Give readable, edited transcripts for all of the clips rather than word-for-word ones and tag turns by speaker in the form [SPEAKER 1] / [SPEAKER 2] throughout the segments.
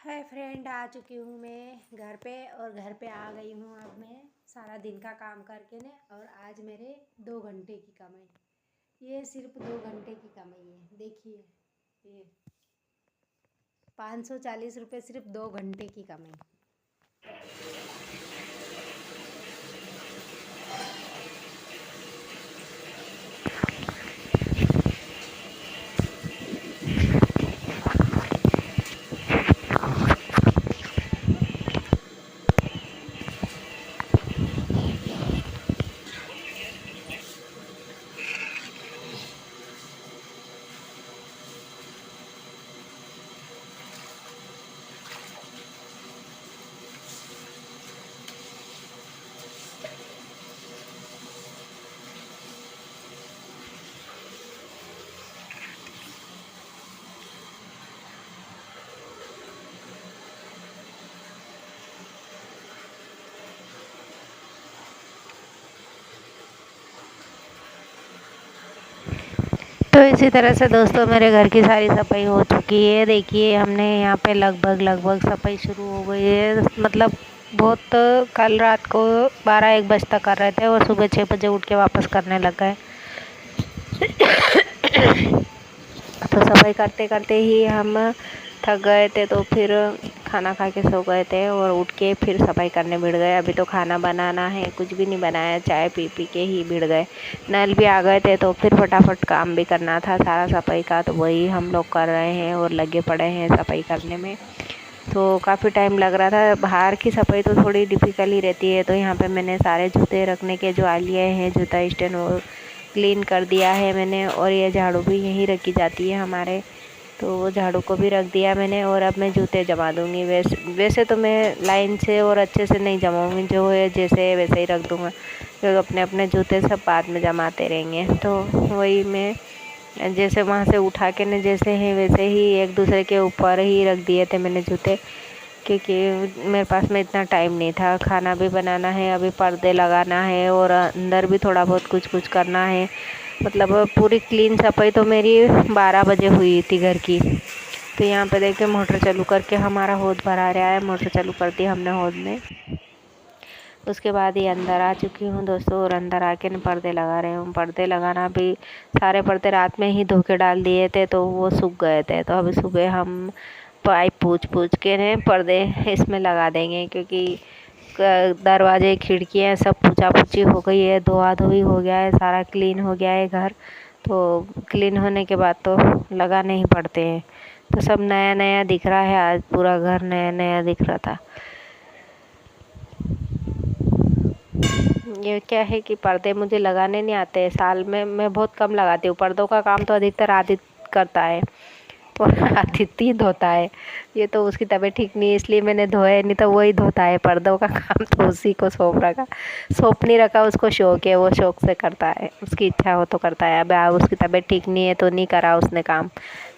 [SPEAKER 1] Hi friend, आ चुकी हूँ मैं घर पे। और घर पे आ गई हूँ अब मैं सारा दिन का काम करके ने। और आज मेरे 2 घंटे की कमाई, ये सिर्फ 2 घंटे की कमाई है। देखिए, ये 540 रुपये सिर्फ 2 घंटे की कमाई। तो इसी तरह से दोस्तों मेरे घर की सारी सफाई हो चुकी है। देखिए, हमने यहाँ पे लगभग सफाई शुरू हो गई है। मतलब बहुत कल रात को 12-1 बजे तक कर रहे थे और सुबह 6 बजे उठ के वापस करने लग गए। तो सफाई करते करते ही हम थक गए थे, तो फिर खाना खा के सो गए थे और उठ के फिर सफाई करने भिड़ गए। अभी तो खाना बनाना है, कुछ भी नहीं बनाया, चाय पी पी के ही भिड़ गए। नल भी आ गए थे तो फिर फटाफट काम भी करना था सारा सफाई का, तो वही हम लोग कर रहे हैं और लगे पड़े हैं सफाई करने में। तो काफ़ी टाइम लग रहा था। बाहर की सफाई तो थोड़ी डिफ़िकल्ट ही रहती है। तो यहाँ पे मैंने सारे जूते रखने के जो आलिया हैं, जूता स्टैंड, वो क्लीन कर दिया है मैंने। और ये झाड़ू भी यहीं रखी जाती है हमारे, तो वो झाड़ू को भी रख दिया मैंने। और अब मैं जूते जमा दूँगी। वैसे तो मैं लाइन से और अच्छे से नहीं जमाऊँगी, जो है जैसे है वैसे ही रख दूँगा, क्योंकि अपने अपने जूते सब बाद में जमाते रहेंगे। तो वही मैं जैसे वहाँ से उठा के ने जैसे हैं वैसे ही एक दूसरे के ऊपर ही रख दिए थे मैंने जूते, क्योंकि मेरे पास में इतना टाइम नहीं था। खाना भी बनाना है, अभी पर्दे लगाना है और अंदर भी थोड़ा बहुत कुछ कुछ करना है। मतलब पूरी क्लीन सफाई तो मेरी 12 बजे हुई थी घर की। तो यहाँ पे देखिए, मोटर चालू करके हमारा हौद भरा रहा है। मोटर चालू कर दी हमने हौद में। उसके बाद ही अंदर आ चुकी हूँ दोस्तों, और अंदर आके न पर्दे लगा रहे हूँ। पर्दे लगाना भी, सारे पर्दे रात में ही धो के डाल दिए थे तो वो सूख गए थे। तो अभी सुबह हम पाइप पूछ के ने पर्दे इसमें लगा देंगे, क्योंकि दरवाजे खिड़कियाँ सब पूछा पूछी हो गई है, धोआ धोई हो गया है, सारा क्लीन हो गया है घर। तो क्लीन होने के बाद तो लगाने ही पड़ते हैं। तो सब नया नया दिख रहा है, आज पूरा घर नया नया दिख रहा था। ये क्या है कि पर्दे मुझे लगाने नहीं आते। साल में मैं बहुत कम लगाती हूँ। पर्दों का काम तो अधिकतर आदित्य करता है और आदित्य ही धोता है। ये तो उसकी तबीयत ठीक नहीं है इसलिए मैंने धोया नहीं, तो वही धोता है। पर्दों का काम तो उसी को सौंप नहीं रखा। उसको शौक है, वो शौक से करता है, उसकी इच्छा हो तो करता है। अब उसकी तबीयत ठीक नहीं है तो नहीं करा उसने काम।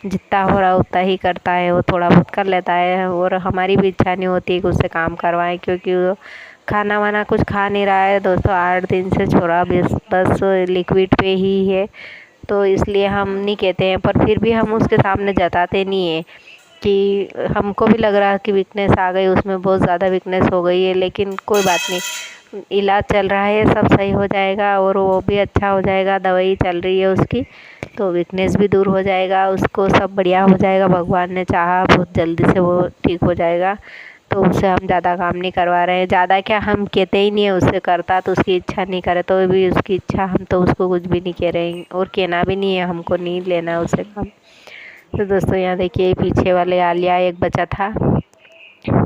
[SPEAKER 1] जितना हो रहा उतना ही करता है, वो थोड़ा बहुत कर लेता है। और हमारी भी इच्छा नहीं होती कि उससे काम करवाएं, क्योंकि वो खाना वाना कुछ खा नहीं रहा है दोस्तों। 8 दिन से छोरा बस लिक्विड पे ही है, तो इसलिए हम नहीं कहते हैं। पर फिर भी हम उसके सामने जताते नहीं है कि हमको भी लग रहा है कि वीकनेस आ गई, उसमें बहुत ज़्यादा वीकनेस हो गई है। लेकिन कोई बात नहीं, इलाज चल रहा है, सब सही हो जाएगा और वो भी अच्छा हो जाएगा। दवाई चल रही है उसकी, तो वीकनेस भी दूर हो जाएगा, उसको सब बढ़िया हो जाएगा। भगवान ने चाहा बहुत जल्दी से वो ठीक हो जाएगा। तो उससे हम ज़्यादा काम नहीं करवा रहे हैं। ज़्यादा क्या, हम कहते ही नहीं है उससे करता, तो उसकी इच्छा नहीं करे तो भी उसकी इच्छा, हम तो उसको कुछ भी नहीं कह रहे हैं और कहना भी नहीं है, हमको नहीं लेना है उससे काम। तो दोस्तों यहाँ देखिए, पीछे वाले आलिया एक बचा था,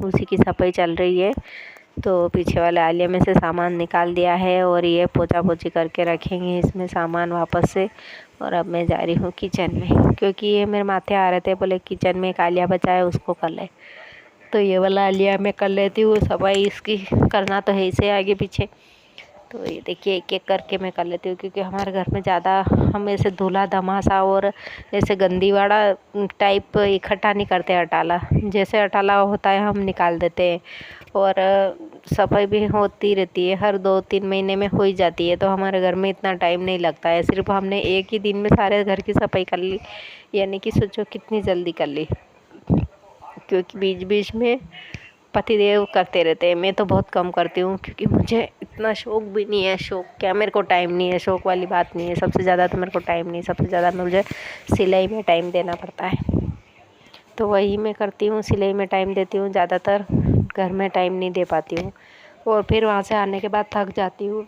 [SPEAKER 1] उसी की सफाई चल रही है। तो पीछे वाले आलिया में से सामान निकाल दिया है और ये पोछा पोछी करके रखेंगे इसमें सामान वापस से। और अब मैं जा रही हूँ किचन में, क्योंकि ये मेरे माथे आ रहे थे, बोले किचन में एक आलिया बचा है उसको कर ले। तो ये वाला आलिया मैं कर लेती हूँ सफाई, इसकी करना तो है इसे आगे पीछे। तो ये देखिए, एक एक करके मैं कर लेती हूँ, क्योंकि हमारे घर में ज़्यादा हम ऐसे धूला धमासा और ऐसे गंदी वाला टाइप इकट्ठा नहीं करते। अटाला जैसे अटाला होता है हम निकाल देते हैं। और सफाई भी होती रहती है, हर 2-3 महीने में हो ही जाती है। तो हमारे घर में इतना टाइम नहीं लगता है। सिर्फ हमने एक ही दिन में सारे घर की सफाई कर ली, यानी कि सोचो कितनी जल्दी कर ली। क्योंकि बीच बीच में पतिदेव करते रहते हैं। मैं तो बहुत कम करती हूँ क्योंकि मुझे इतना शौक़ भी नहीं है। शौक़ क्या, मेरे को टाइम नहीं है, शौक़ वाली बात नहीं है। सबसे ज़्यादा तो मेरे को टाइम नहीं, सबसे ज़्यादा मुझे सिलाई में टाइम देना पड़ता है, तो वही मैं करती हूँ, सिलाई में टाइम देती हूँ। ज़्यादातर घर में टाइम नहीं दे पाती हूँ। और फिर वहाँ से आने के बाद थक जाती हूँ,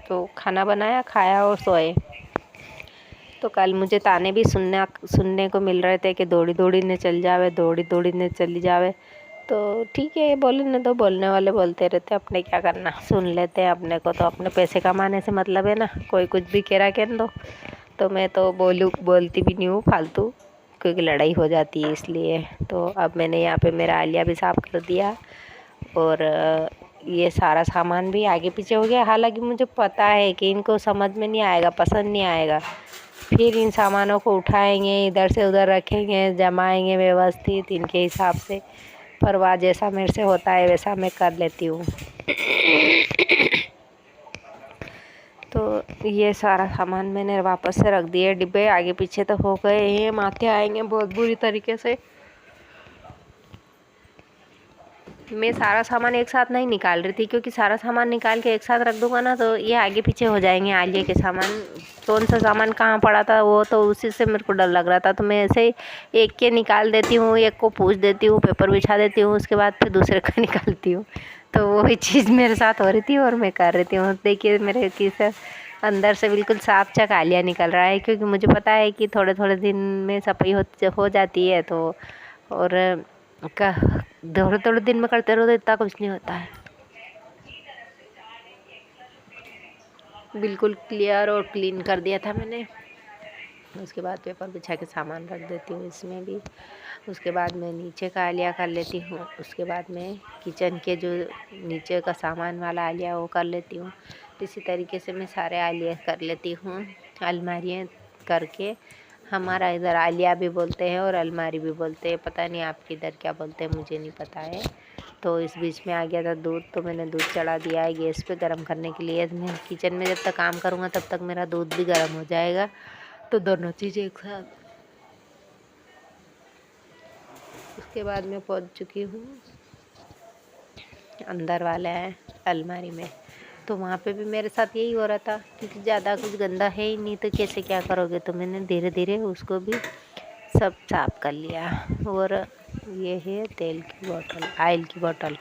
[SPEAKER 1] तो खाना बनाया, खाया और सोए। तो कल मुझे ताने भी सुनने को मिल रहे थे कि दौड़ी दौड़ी ने चल जावे, दौड़ी दौड़ी ने चली जावे। तो ठीक है, बोलने दो, बोलने वाले बोलते रहते, अपने क्या करना, सुन लेते हैं। अपने को तो अपने पैसे कमाने से मतलब है ना, कोई कुछ भी कह रहा कह दो। तो मैं तो बोलती भी नहीं हूँ फालतू, क्योंकि लड़ाई हो जाती है इसलिए। तो अब मैंने यहाँ पे मेरा आलिया भी साफ़ कर दिया और ये सारा सामान भी आगे पीछे हो गया। हालांकि मुझे पता है कि इनको समझ में नहीं आएगा, पसंद नहीं आएगा। फिर इन सामानों को उठाएंगे, इधर से उधर रखेंगे, जमाएंगे व्यवस्थित इनके हिसाब से। पर वह जैसा मेरे से होता है वैसा मैं कर लेती हूँ। तो ये सारा सामान मैंने वापस से रख दिए डिब्बे। आगे पीछे तो हो गए हैं, माथे आएंगे बहुत बुरी तरीके से। मैं सारा सामान एक साथ नहीं निकाल रही थी, क्योंकि सारा सामान निकाल के एक साथ रख दूंगा ना तो ये आगे पीछे हो जाएंगे आलिया के सामान। कौन सा सामान कहाँ पड़ा था वो तो उसी से मेरे को डर लग रहा था। तो मैं ऐसे ही एक के निकाल देती हूँ, एक को पूछ देती हूँ, पेपर बिछा देती हूँ, उसके बाद फिर दूसरे का निकालती हूँ। तो वही चीज़ मेरे साथ हो रही थी और मैं कर रही थी। देखिए मेरे किस अंदर से बिल्कुल साफ चक आलिया निकल रहा है, क्योंकि मुझे पता है कि थोड़े थोड़े दिन में सफाई हो जाती है। तो और थोड़े थोड़े दिन में करते रहो तो इतना कुछ नहीं होता है। बिल्कुल क्लियर और क्लीन कर दिया था मैंने। उसके बाद पेपर बिछा के सामान रख देती हूँ इसमें भी। उसके बाद मैं नीचे का आलिया कर लेती हूँ। उसके बाद मैं किचन के जो नीचे का सामान वाला आलिया वो कर लेती हूँ। इसी तरीके से मैं सारे आलिया कर लेती हूँ। अलमारियाँ करके, हमारा इधर आलिया भी बोलते हैं और अलमारी भी बोलते हैं, पता नहीं आपके इधर क्या बोलते हैं, मुझे नहीं पता है। तो इस बीच में आ गया था दूध, तो मैंने दूध चढ़ा दिया है गैस पे गर्म करने के लिए। मैं किचन में जब तक काम करूँगा तब तक मेरा दूध भी गर्म हो जाएगा, तो दोनों चीज़ें एक साथ। उसके बाद मैं पहुँच चुकी हूँ अंदर वाला है अलमारी में। तो वहाँ पे भी मेरे साथ यही हो रहा था, क्योंकि ज़्यादा कुछ गंदा है ही नहीं, तो कैसे क्या करोगे। तो मैंने धीरे धीरे उसको भी सब साफ कर लिया। और ये है तेल की बोतल, ऑयल की बोतल,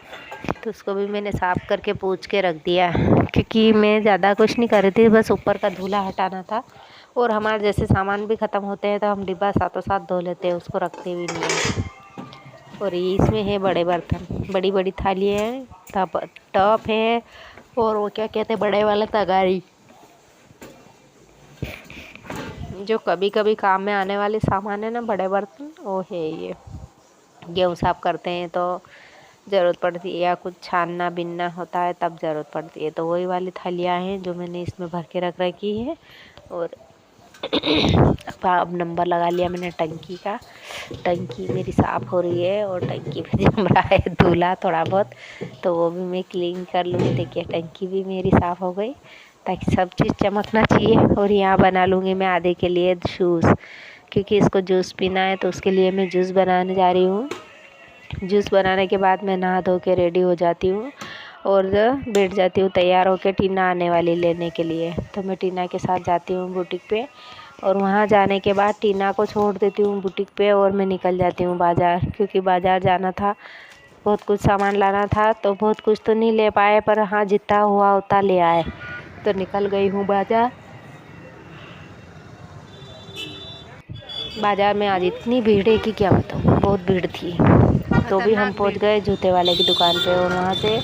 [SPEAKER 1] तो उसको भी मैंने साफ़ करके पूछ के रख दिया, क्योंकि मैं ज़्यादा कुछ नहीं कर रही थी, बस ऊपर का धूला हटाना था। और हमारे जैसे सामान भी ख़त्म होते हैं तो हम डिब्बा साथों साथ धो लेते हैं, उसको रखते भी नहीं हैं। और ये इसमें है बड़े बर्तन, बड़ी बड़ी थाली है, टप है, और वो क्या कहते हैं बड़े वाला तगारी, जो कभी कभी काम में आने वाले सामान है ना, बड़े बर्तन, वो है ये। गेहूँ साफ करते हैं तो ज़रूरत पड़ती है, या कुछ छानना बिनना होता है तब ज़रूरत पड़ती है। तो वही वाली थालियाँ हैं जो मैंने इसमें भर के रख रखी है। और अब नंबर लगा लिया मैंने टंकी का। टंकी मेरी साफ़ हो रही है और टंकी पे जम रहा है धूला थोड़ा बहुत, तो वो भी मैं क्लीन कर लूँगी। देखिए टंकी भी मेरी साफ़ हो गई, ताकि सब चीज़ चमकना चाहिए। और यहाँ बना लूँगी मैं आधे के लिए जूस, क्योंकि इसको जूस पीना है, तो उसके लिए मैं जूस बनाने जा रही हूँ। जूस बनाने के बाद मैं नहा धो के रेडी हो जाती हूँ और बैठ जाती हूँ तैयार होकर टीना आने वाली लेने के लिए। तो मैं टीना के साथ जाती हूँ बुटीक पे, और वहाँ जाने के बाद टीना को छोड़ देती हूँ बुटीक पे, और मैं निकल जाती हूँ बाज़ार, क्योंकि बाज़ार जाना था, बहुत कुछ सामान लाना था। तो बहुत कुछ तो नहीं ले पाए, पर हाँ जितना हुआ उतना ले आए। तो निकल गई हूँ बाज़ार। बाज़ार में आज इतनी भीड़ है कि क्या बताऊँ, बहुत भीड़ थी। तो भी हम पहुंच गए जूते वाले की दुकान पे, और वहाँ से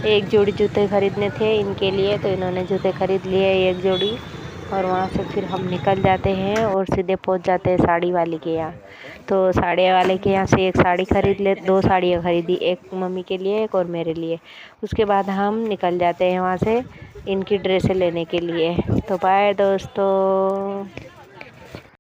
[SPEAKER 1] एक जोड़ी जूते ख़रीदने थे इनके लिए, तो इन्होंने जूते ख़रीद लिए एक जोड़ी। और वहाँ से फिर हम निकल जाते हैं और सीधे पहुंच जाते हैं साड़ी वाले के यहाँ। तो साड़ी वाले के यहाँ से एक साड़ी ख़रीद ले, 2 साड़ियाँ ख़रीदी, एक मम्मी के लिए एक और मेरे लिए। उसके बाद हम निकल जाते हैं वहाँ से इनकी ड्रेसें लेने के लिए। तो बाय दोस्तों।